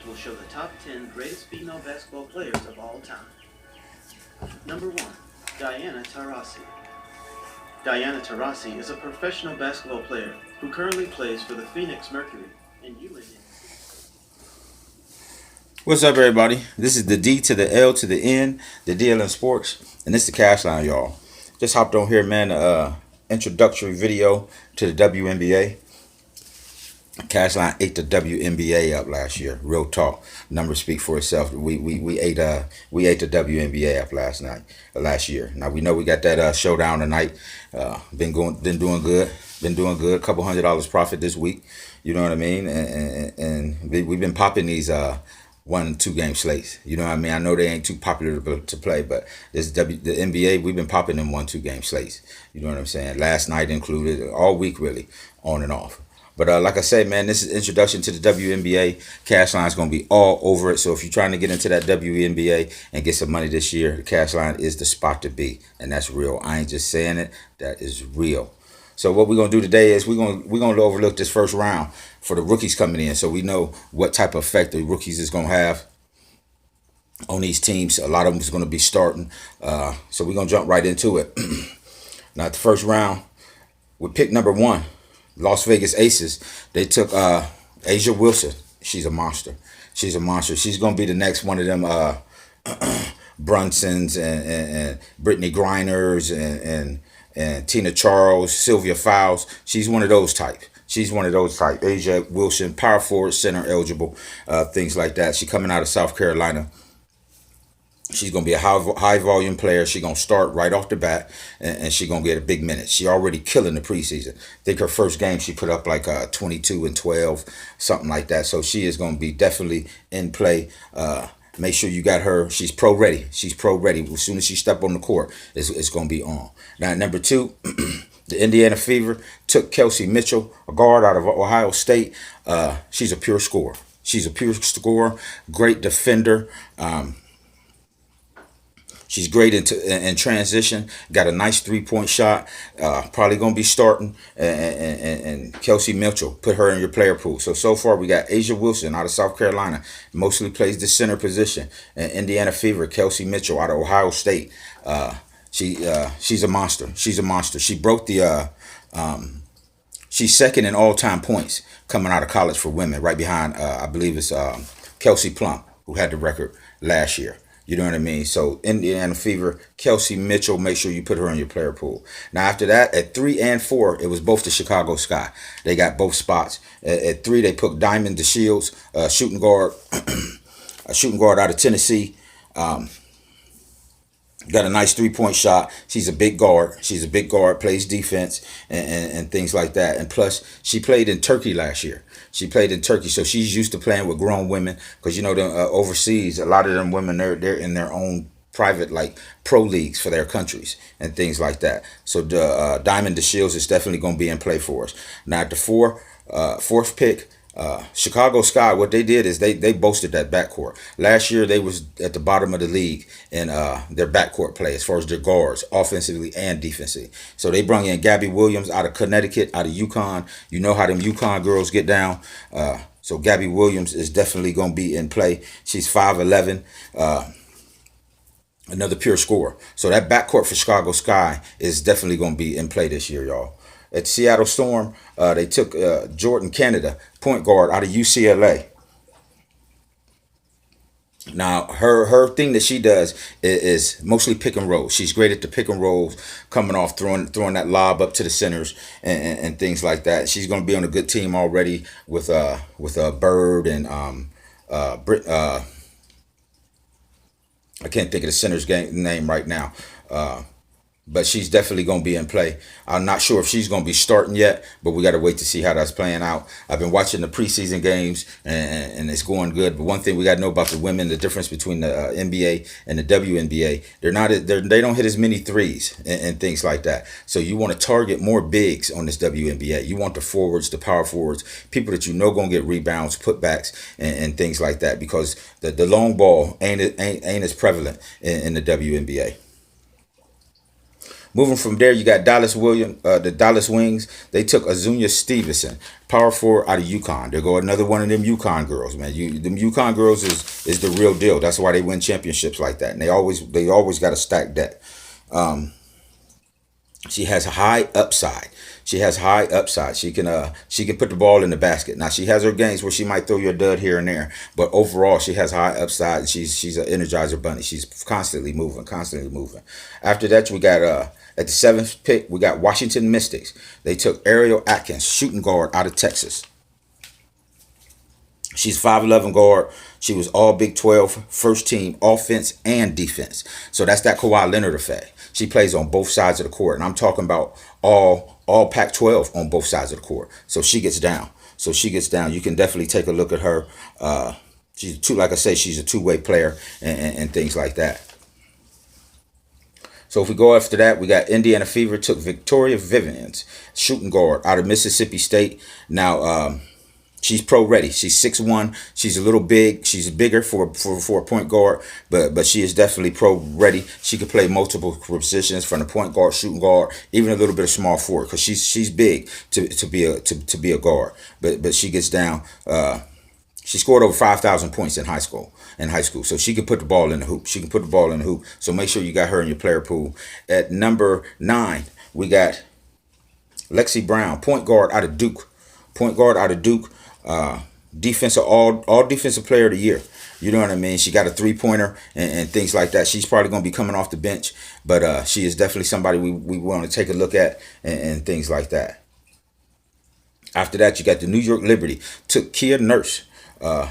will show the top 10 greatest female basketball players of all time. Number 1. Diana Taurasi. Diana Taurasi is a professional basketball player who currently plays for the Phoenix Mercury and Wnba. What's up, everybody? This is the D to the L to the N, the DLN Sports, and this is the Cash Line, y'all. Just hopped on here, man. Introductory video to the WNBA. CASHLINE ate the WNBA up last year. Real talk. Numbers speak for itself. We ate the WNBA up last year. Now we know we got that showdown tonight. Been doing good. Been doing good. Couple $100 profit this week. You know what I mean? And we've been popping these 1-2 game slates. You know what I mean? I know they ain't too popular to play, but the NBA, we've been popping them 1-2 game slates. You know what I'm saying? Last night included, all week really, on and off. But like I said, man, this is introduction to the WNBA. CashLine is going to be all over it. So if you're trying to get into that WNBA and get some money this year, the CashLine is the spot to be. And that's real. I ain't just saying it. That is real. So what we're going to do today is we're going to overlook this first round for the rookies coming in. So we know what type of effect the rookies is going to have on these teams. A lot of them is going to be starting. So we're going to jump right into it. Now, the first round, we pick number 1. Las Vegas Aces, they took A'ja Wilson. She's a monster. She's a monster. She's going to be the next one of them Brunsons and Brittany Griners and Tina Charles, Sylvia Fowles. She's one of those type. A'ja Wilson, power forward, center eligible, things like that. She coming out of South Carolina. She's going to be a high volume player. She's going to start right off the bat, and she's going to get a big minute. She already killing the preseason. I think her first game she put up like 22 and 12, something like that. So she is going to be definitely in play. Make sure you got her. She's pro ready. As soon as she step on the court, it's going to be on. Now, number 2, the Indiana Fever took Kelsey Mitchell, a guard out of Ohio State. She's a pure scorer. Great defender. She's great in transition. Got a nice 3-point shot. Probably going to be starting. And Kelsey Mitchell, put her in your player pool. So far we got A'ja Wilson out of South Carolina. Mostly plays the center position. And Indiana Fever, Kelsey Mitchell out of Ohio State. She's a monster. She broke the... she's second in all-time points coming out of college for women. Right behind, I believe it's Kelsey Plum, who had the record last year. You know what I mean? So Indiana Fever, Kelsey Mitchell, make sure you put her in your player pool. Now after that, at 3 and 4, it was both the Chicago Sky. They got both spots. At 3, they put Diamond DeShields, shooting guard, out of Tennessee. Got a nice 3-point shot. She's a big guard. Plays defense and things like that. And plus, she played in Turkey last year. So she's used to playing with grown women because, you know, overseas, a lot of them women, they're in their own private, like, pro leagues for their countries and things like that. So the Diamond DeShields is definitely going to be in play for us. Now, at the fourth pick, Chicago Sky, what they did is they boasted that backcourt. Last year they was at the bottom of the league in their backcourt play as far as their guards, offensively and defensively. So they brought in Gabby Williams out of Connecticut, out of UConn. You know how them UConn girls get down. So Gabby Williams is definitely going to be in play. She's 5'11". Another pure scorer. So that backcourt for Chicago Sky is definitely going to be in play this year, y'all. At Seattle Storm, they took Jordan Canada, point guard out of UCLA. Now, her thing that she does is mostly pick and roll. She's great at the pick and rolls, coming off, throwing that lob up to the centers and things like that. She's going to be on a good team already with Bird and Brit. I can't think of the center's name right now. But she's definitely going to be in play. I'm not sure if she's going to be starting yet, but we got to wait to see how that's playing out. I've been watching the preseason games, and it's going good. But one thing we got to know about the women, the difference between the NBA and the WNBA, they don't hit as many threes and things like that. So you want to target more bigs on this WNBA. You want the forwards, the power forwards, people that you know going to get rebounds, putbacks, and things like that, because the long ball ain't as prevalent in the WNBA. Moving from there, you got the Dallas Wings. They took Azunia Stevenson, power forward out of UConn. There go another one of them UConn girls, man. Them UConn girls is the real deal. That's why they win championships like that. And they always got a stacked deck. She has high upside. She has high upside. She can put the ball in the basket. Now she has her games where she might throw you a dud here and there, but overall she has high upside. She's an energizer bunny. She's constantly moving, constantly moving. After that, we got at the 7th pick, we got Washington Mystics. They took Ariel Atkins, shooting guard out of Texas. She's 5'11" guard. She was all Big 12, first team offense and defense. So that's that Kawhi Leonard effect. She plays on both sides of the court, and I'm talking about all Pac-12 on both sides of the court. So she gets down. You can definitely take a look at her. Like I say, she's a two-way player and things like that. So if we go after that, we got Indiana Fever took Victoria Vivens, shooting guard out of Mississippi State. Now, she's pro ready. She's 6'1". She's a little big. She's bigger for a point guard, but she is definitely pro ready. She can play multiple positions from the point guard, shooting guard, even a little bit of small forward because she's big to be a guard. But she gets down. She scored over 5,000 points in high school. So she can put the ball in the hoop. So make sure you got her in your player pool. At number 9, we got Lexi Brown, point guard out of Duke. Defensive all defensive player of the year. You know what I mean? She got a 3-pointer and things like that. She's probably going to be coming off the bench, but she is definitely somebody we want to take a look at and things like that. After that, you got the New York Liberty took Kia Nurse,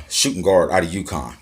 shooting guard out of UConn.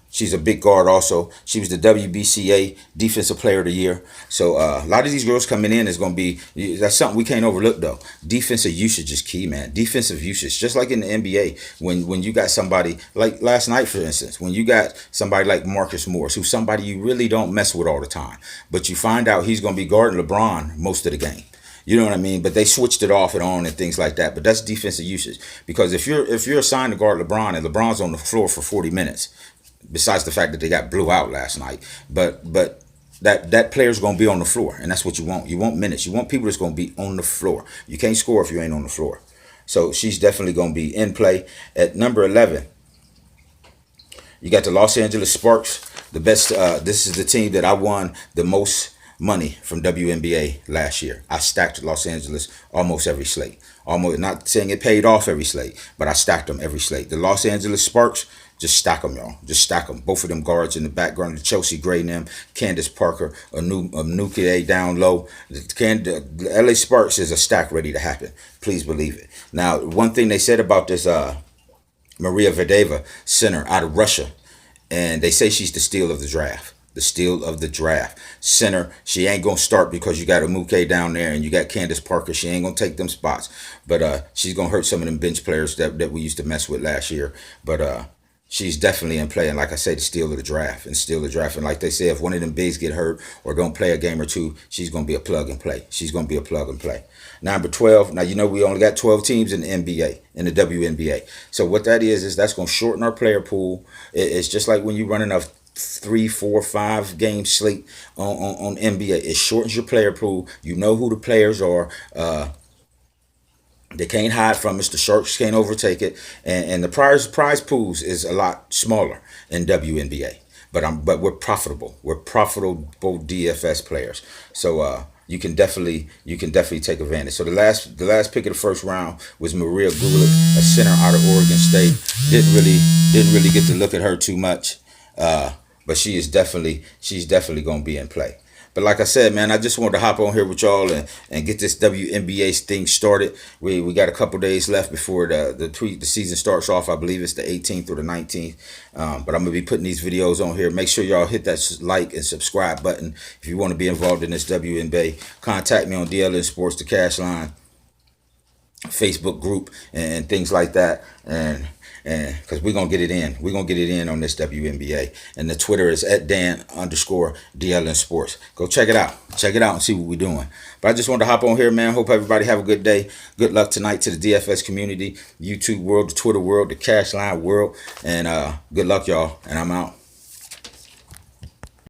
She's a big guard also. She was the WBCA Defensive Player of the Year. So a lot of these girls coming in is going to be, that's something we can't overlook though. Defensive usage is key, man. Defensive usage, just like in the NBA, when you got somebody, like last night for instance, when you got somebody like Marcus Morris, who's somebody you really don't mess with all the time, but you find out he's going to be guarding LeBron most of the game. You know what I mean? But they switched it off and on and things like that. But that's defensive usage. Because if you're assigned to guard LeBron and LeBron's on the floor for 40 minutes, besides the fact that they got blew out last night, but that player's gonna be on the floor, and that's what you want. You want minutes. You want people that's gonna be on the floor. You can't score if you ain't on the floor. So she's definitely gonna be in play. At number 11, you got the Los Angeles Sparks. The best. This is the team that I won the most money from WNBA last year. I stacked Los Angeles almost every slate. Almost, not saying it paid off every slate, but I stacked them every slate. The Los Angeles Sparks, just stack them, y'all. Just stack them. Both of them guards in the background. The Chelsea Gray and them, Candace Parker, Wnba down low. The LA Sparks is a stack ready to happen. Please believe it. Now, one thing they said about this Maria Verdeva center out of Russia, and they say she's the steal of the draft. Center, she ain't gonna start because you got Wnba down there and you got Candace Parker. She ain't gonna take them spots, but she's gonna hurt some of them bench players that we used to mess with last year. But she's definitely in play, and like I say, the steal of the draft. And like they say, if one of them bigs get hurt or don't play a game or two, she's gonna be a plug and play. Number 12. Now you know we only got 12 teams in the NBA, in the WNBA. So what that is that's gonna shorten our player pool. It's just like when you running a 3, 4, 5 game slate on NBA. It shortens your player pool. You know who the players are. They can't hide from us. The Sharks can't overtake it. And the prize pools is a lot smaller in WNBA. But we're profitable. We're profitable DFS players. So you can definitely take advantage. So the last pick of the first round was Maria Gulick, a center out of Oregon State. Didn't really get to look at her too much. But she's definitely going to be in play. But like I said, man, I just wanted to hop on here with y'all and get this WNBA thing started. We got a couple days left before the season starts off. I believe it's the 18th or the 19th. But I'm going to be putting these videos on here. Make sure y'all hit that like and subscribe button if you want to be involved in this WNBA. Contact me on DLN Sports, the CASHLINE Facebook group and things like that. And because we're going to get it in on this WNBA. And the Twitter is @Dan_DLN Sports. Go check it out and see what we're doing. But I just wanted to hop on here, man. Hope everybody have a good day. Good luck tonight to the DFS community, YouTube world, the Twitter world, the CASHLINE world. And good luck, y'all. And I'm out.